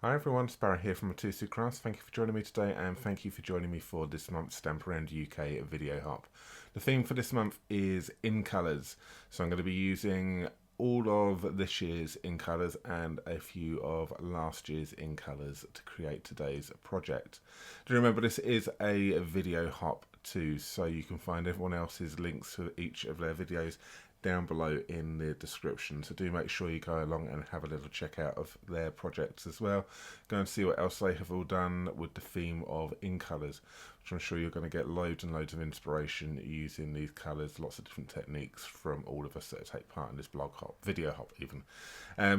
Hi everyone, Sparrow here from Mitosu Crafts. Thank you for joining me today and thank you for joining me for this month's Stampin' Around UK video hop. The theme for this month is Incolors, so I'm going to be using all of this year's Incolors and a few of last year's Incolors to create today's project. Do remember this is a video hop too, so you can find everyone else's links to each of their videos down below in the description, so do make sure you go along and have a little check out of their projects as well. Go and see what else they have all done with the theme of Incolors, which I'm sure you're going to get loads and loads of inspiration using these colours, lots of different techniques from all of us that take part in this blog hop, video hop even.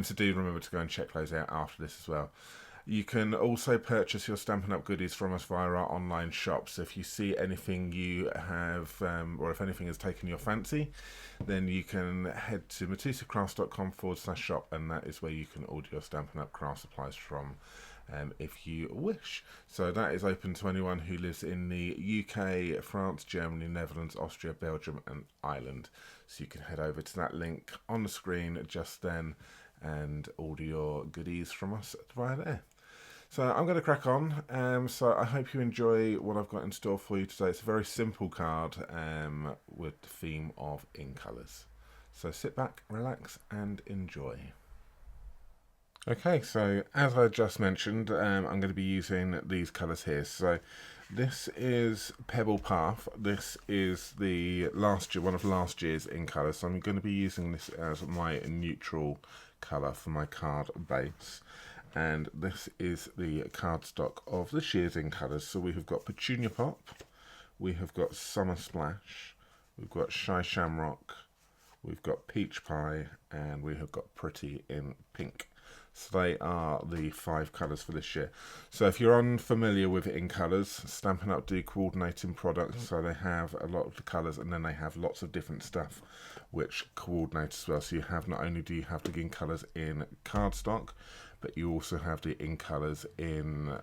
So do remember to go and check those out after this as well. You can also purchase your Stampin' Up! Goodies from us via our online shop. So if you see anything you have, or if anything has taken your fancy, then you can head to mitosucrafts.com/shop, and that is where you can order your Stampin' Up! Craft supplies from if you wish. So that is open to anyone who lives in the UK, France, Germany, Netherlands, Austria, Belgium and Ireland. So you can head over to that link on the screen just then and order your goodies from us via there. So I'm going to crack on. So I hope you enjoy what I've got in store for you today. It's a very simple card with the theme of Incolors. So sit back, relax and enjoy. Okay, so as I just mentioned, I'm going to be using these colours here. So this is Pebble Path. This is the one of last year's Incolors. So I'm going to be using this as my neutral colour for my card base. And this is the cardstock of this year's Incolors. So we have got Petunia Pop, we have got Summer Splash, we've got Shy Shamrock, we've got Peach Pie, and we have got Pretty in Pink. So they are the 5 colours for this year. So if you're unfamiliar with Incolors, Stampin' Up! Do coordinating products, so they have a lot of the colours and then they have lots of different stuff which coordinate as well. So you have, not only do you have the Incolors in cardstock, but you also have the Incolors in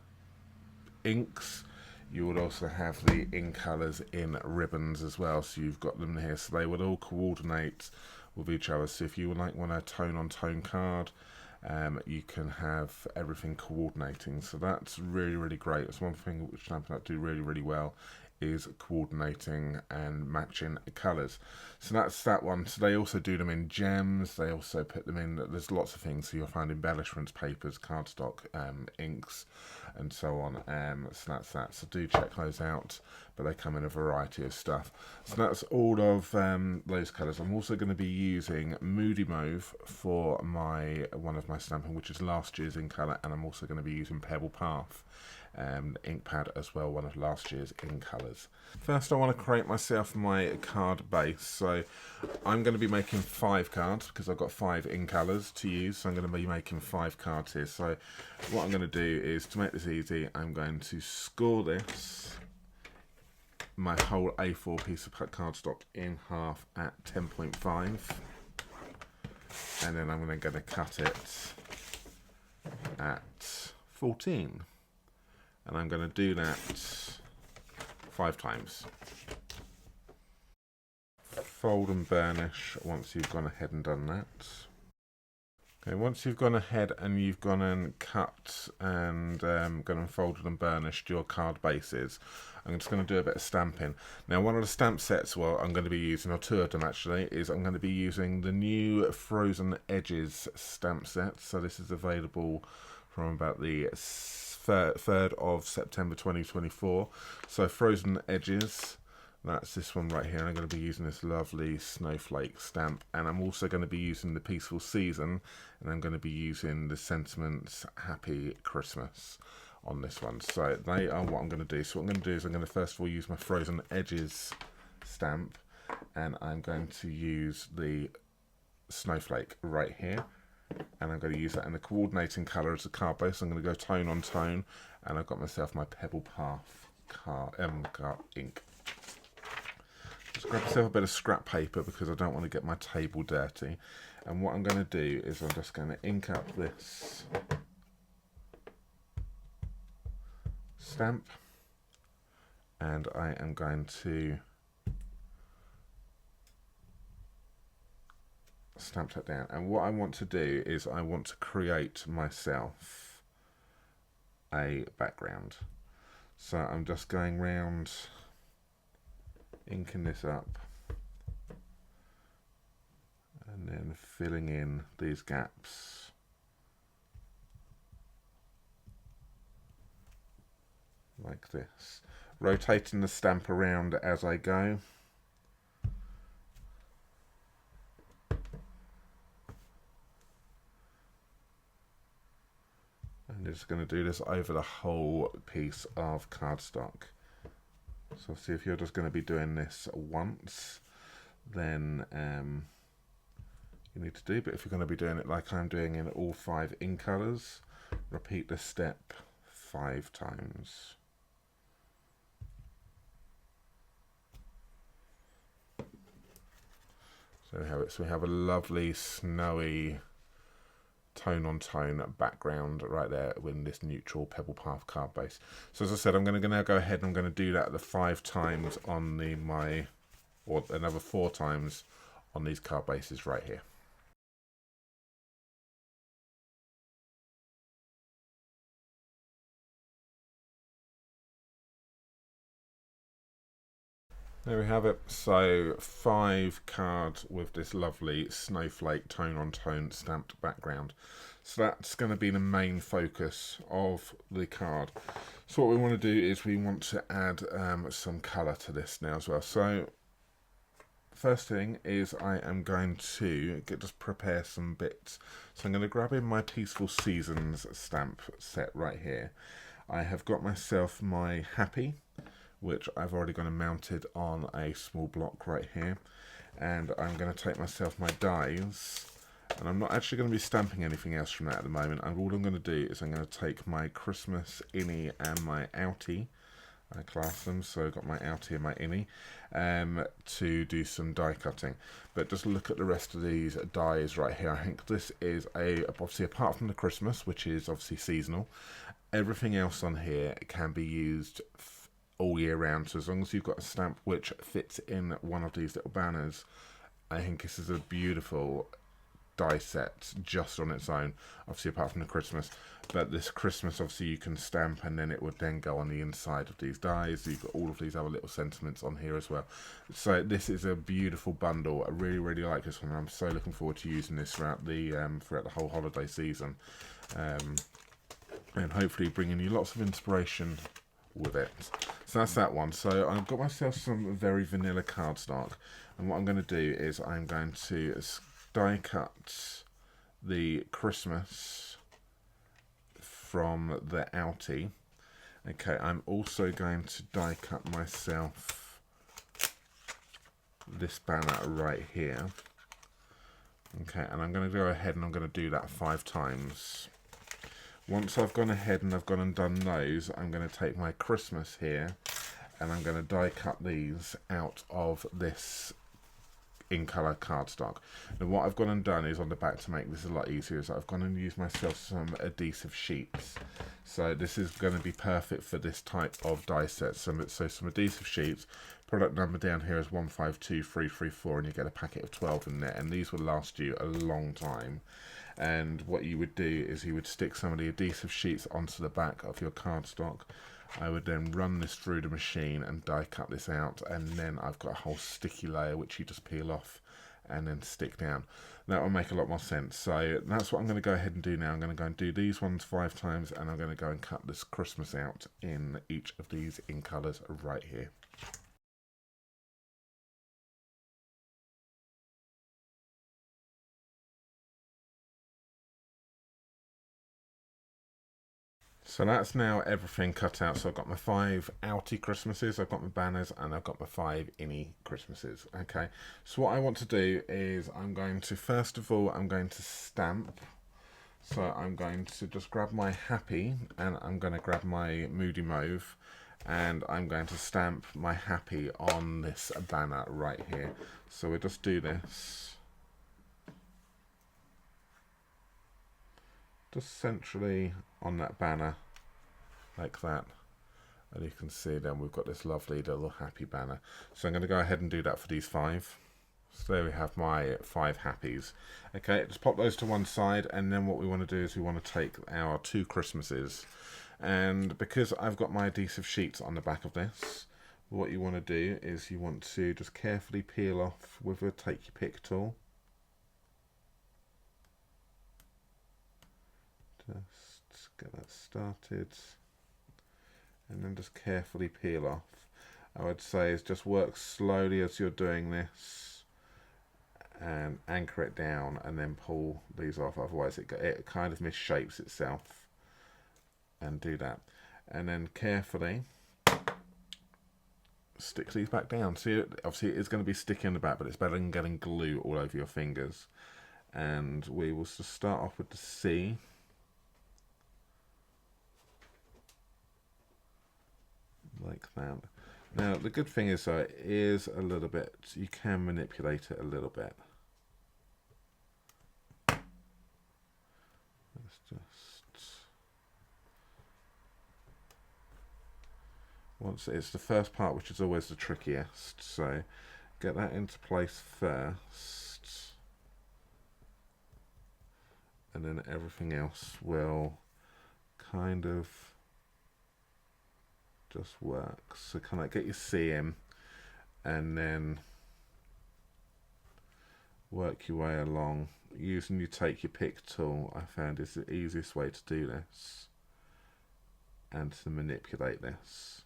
inks. You would also have the Incolors in ribbons as well, so you've got them here. So they would all coordinate with each other. So if you would want a tone-on-tone card, you can have everything coordinating. So that's really, really great. It's one thing which Stampin' Up! Do really, really well, is coordinating and matching colours. So that's that one. So they also do them in gems, they also put them in, there's lots of things. So you'll find embellishments, papers, cardstock, inks and so on. So that's that. So do check those out, but they come in a variety of stuff. So that's all of those colours. I'm also going to be using Moody Mauve for one of my stamping, which is last year's Incolor, and I'm also going to be using Pebble Path ink pad as well, one of last year's Incolors. First I want to create myself my card base. So I'm going to be making 5 cards because I've got 5 Incolors to use, so I'm going to be making 5 cards here. So what I'm going to do is, to make this easy, I'm going to score this, my whole A4 piece of cardstock, in half at 10.5, and then I'm going to cut it at 14. And I'm going to do that 5 times. Fold and burnish once you've gone ahead and done that. Okay, once you've gone ahead and you've gone and cut and gone and folded and burnished your card bases, I'm just going to do a bit of stamping. Now, one of the stamp sets I'm going to be using, or 2 of them actually, is I'm going to be using the new Frozen Edges stamp set. So this is available from about the 3rd of September 2024. So Frozen Edges, that's this one right here. I'm going to be using this lovely snowflake stamp, and I'm also going to be using the Peaceful Season, and I'm going to be using the Sentiments Happy Christmas on this one. So they are what I'm going to do. So what I'm going to do is I'm going to first of all use my Frozen Edges stamp, and I'm going to use the snowflake right here. And I'm going to use that in the coordinating colour as a card base. I'm going to go tone on tone, and I've got myself my Pebble Path ink. Just grab myself a bit of scrap paper because I don't want to get my table dirty. And what I'm going to do is I'm just going to ink up this stamp, and I am going to stamp that down. And what I want to do is I want to create myself a background. So I'm just going round, inking this up, and then filling in these gaps. Like this. Rotating the stamp around as I go. And just going to do this over the whole piece of cardstock. So see, if you're just going to be doing this once, then you need to do, but if you're going to be doing it like I'm doing in all 5 Incolors, repeat this step 5 times. So we have it. So we have a lovely snowy tone on tone background right there with this neutral pebble path card base. So as I said, I'm going to now go ahead and I'm going to do that the 5 times on or another 4 times on these card bases right here. There we have it. So 5 cards with this lovely snowflake tone on tone stamped background. So that's going to be the main focus of the card. So what we want to do is we want to add some colour to this now as well. So first thing is I am going to just prepare some bits. So I'm going to grab in my Peaceful Seasons stamp set right here. I have got myself my Happy, which I've already got mounted on a small block right here, and I'm going to take myself my dies, and I'm not actually going to be stamping anything else from that at the moment. All I'm going to do is I'm going to take my Christmas innie and my outie, I class them, so I've got my outie and my innie, to do some die cutting. But just look at the rest of these dies right here. I think this is obviously apart from the Christmas, which is obviously seasonal, everything else on here can be used all year round. So as long as you've got a stamp which fits in one of these little banners, I think this is a beautiful die set just on its own, obviously apart from the Christmas. But this Christmas obviously you can stamp and then it would then go on the inside of these dies. You've got all of these other little sentiments on here as well. So this is a beautiful bundle. I really like this one. I'm so looking forward to using this throughout the whole holiday season, and hopefully bringing you lots of inspiration with it. So that's that one. So I've got myself some very vanilla cardstock, and what I'm going to do is I'm going to die cut the Christmas from the outie. Okay, I'm also going to die cut myself this banner right here. Okay, and I'm going to go ahead and I'm going to do that 5 times. Once I've gone ahead and I've gone and done those, I'm going to take my Christmas here and I'm going to die cut these out of this Incolor cardstock. Now what I've gone and done is on the back, to make this a lot easier, is I've gone and used myself some adhesive sheets. So this is going to be perfect for this type of die set. So some adhesive sheets, product number down here is 152334, and you get a packet of 12 in there, and these will last you a long time. And what you would do is you would stick some of the adhesive sheets onto the back of your cardstock. I would then run this through the machine and die cut this out, and then I've got a whole sticky layer which you just peel off and then stick down. That will make a lot more sense. So that's what I'm going to go ahead and do now. I'm going to go and do these ones 5 times, and I'm going to go and cut this Christmas out in each of these Incolors right here. So that's now everything cut out. So I've got my 5 outie Christmases, I've got my banners, and I've got my 5 innie Christmases. Okay, so what I want to do is I'm going to, first of all, I'm going to stamp. So I'm going to just grab my Happy, and I'm going to grab my Moody Mauve, and I'm going to stamp my Happy on this banner right here. So we'll just do this. Just centrally on that banner, like that, and you can see then we've got this lovely little Happy banner. So I'm going to go ahead and do that for these 5. So there we have my 5 Happies. Okay, just pop those to one side, and then what we want to do is we want to take our 2 Christmases, And because I've got my adhesive sheets on the back of this, what you want to do is you want to just carefully peel off with a take your pick tool. Just get that started, and then just carefully peel off. I would say is just work slowly as you're doing this, and anchor it down, and then pull these off. Otherwise, it kind of misshapes itself. And do that, and then carefully stick these back down. See, obviously it's going to be sticky on the back, but it's better than getting glue all over your fingers. And we will just start off with the C. Like that. Now the good thing is though, it is a little bit, you can manipulate it a little bit. Let's just, once it's the first part, which is always the trickiest, so get that into place first, and then everything else will kind of just work. So kind of get your C in, and then work your way along using your take your pick tool. I found is the easiest way to do this and to manipulate this.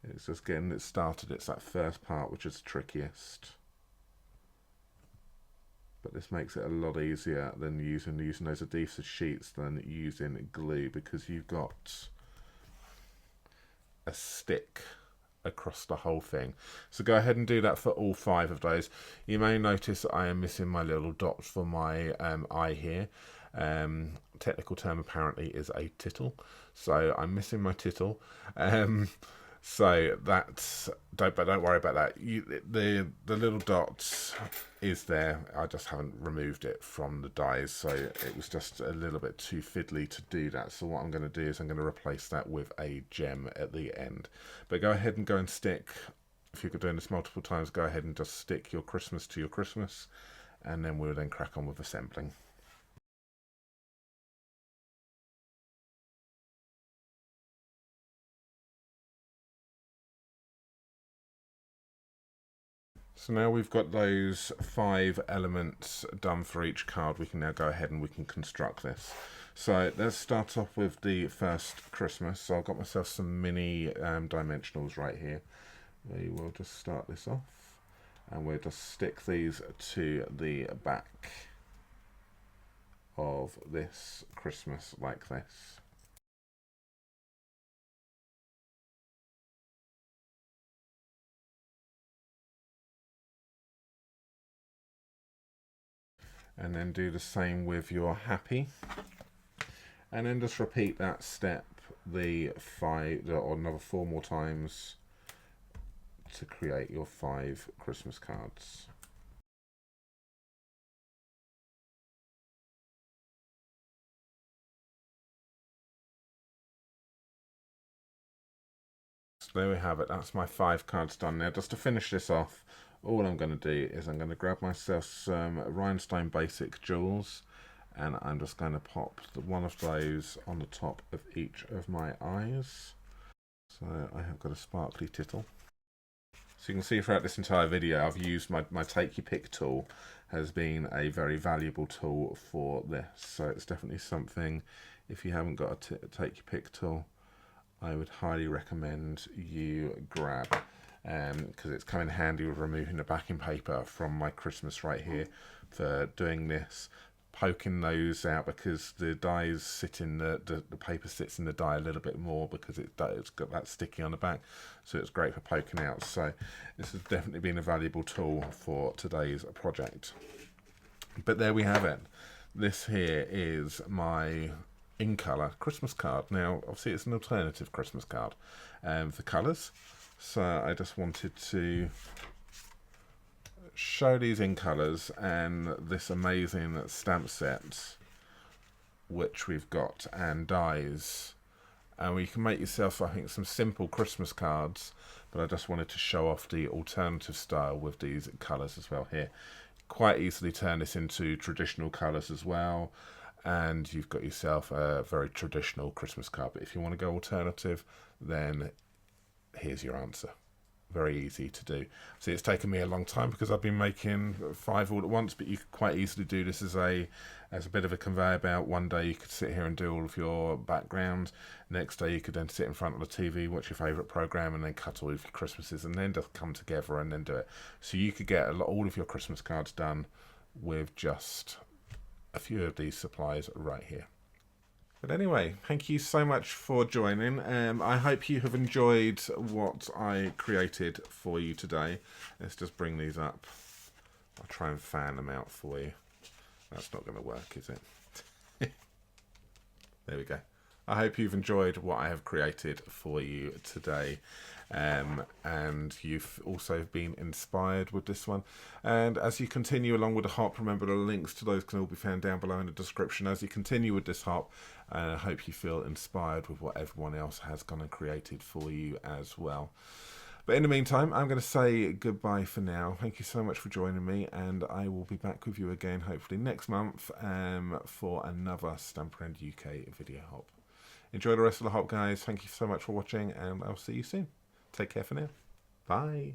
It's just getting it started. It's that first part which is the trickiest, but this makes it a lot easier than using those adhesive sheets than using glue, because you've got a stick across the whole thing. So go ahead and do that for all 5 of those. You may notice that I am missing my little dots for my eye here. Technical term apparently is a tittle, so I'm missing my tittle. So that's, don't worry about that. The little dot is there. I just haven't removed it from the dies, so it was just a little bit too fiddly to do that. So what I'm going to do is I'm going to replace that with a gem at the end. But go ahead and go and stick, if you're doing this multiple times, go ahead and just stick your Christmas to your Christmas, and then we'll then crack on with assembling. So now we've got those 5 elements done for each card, we can now go ahead and we can construct this. So let's start off with the first Christmas. So I've got myself some mini dimensionals right here. We will just start this off, and we'll just stick these to the back of this Christmas like this. And then do the same with your happy, and then just repeat that step the 5 or another 4 more times to create your 5 Christmas cards. So there we have it, that's my 5 cards done. Now just to finish this off, all I'm going to do is I'm going to grab myself some rhinestone basic jewels, and I'm just going to pop one of those on the top of each of my eyes. So I have got a sparkly tittle. So you can see throughout this entire video I've used my take your pick tool, has been a very valuable tool for this. So it's definitely something, if you haven't got a take your pick tool, I would highly recommend you grab, because it's come in handy with removing the backing paper from my Christmas right here for doing this, poking those out, because the dies sit in the paper sits in the die a little bit more because it's got that sticky on the back, so it's great for poking out. So this has definitely been a valuable tool for today's project. But there we have it. This here is my Incolor Christmas card. Now obviously it's an alternative Christmas card for colours, so I just wanted to show these Incolors and this amazing stamp set which we've got, and dies, and you can make yourself, I think, some simple Christmas cards, but I just wanted to show off the alternative style with these colours as well here. Quite easily turn this into traditional colours as well. and you've got yourself a very traditional Christmas card. But if you want to go alternative, then here's your answer. Very easy to do. See, it's taken me a long time because I've been making 5 all at once, but you could quite easily do this as a bit of a conveyor belt. One day you could sit here and do all of your background. Next day you could then sit in front of the TV, watch your favourite programme, and then cut all of your Christmases, and then just come together and then do it. So you could get all of your Christmas cards done with just a few of these supplies right here. But anyway, thank you so much for joining. I hope you have enjoyed what I created for you today. Let's just bring these up. I'll try and fan them out for you. That's not going to work, is it? There we go. I hope you've enjoyed what I have created for you today. And you've also been inspired with this one. And as you continue along with the hop, remember the links to those can all be found down below in the description. As you continue with this hop, I hope you feel inspired with what everyone else has gone and created for you as well. But in the meantime, I'm going to say goodbye for now. Thank you so much for joining me, and I will be back with you again hopefully next month for another Stampin' UK video hop. Enjoy the rest of the hop, guys. Thank you so much for watching, and I'll see you soon. Take care for now. Bye.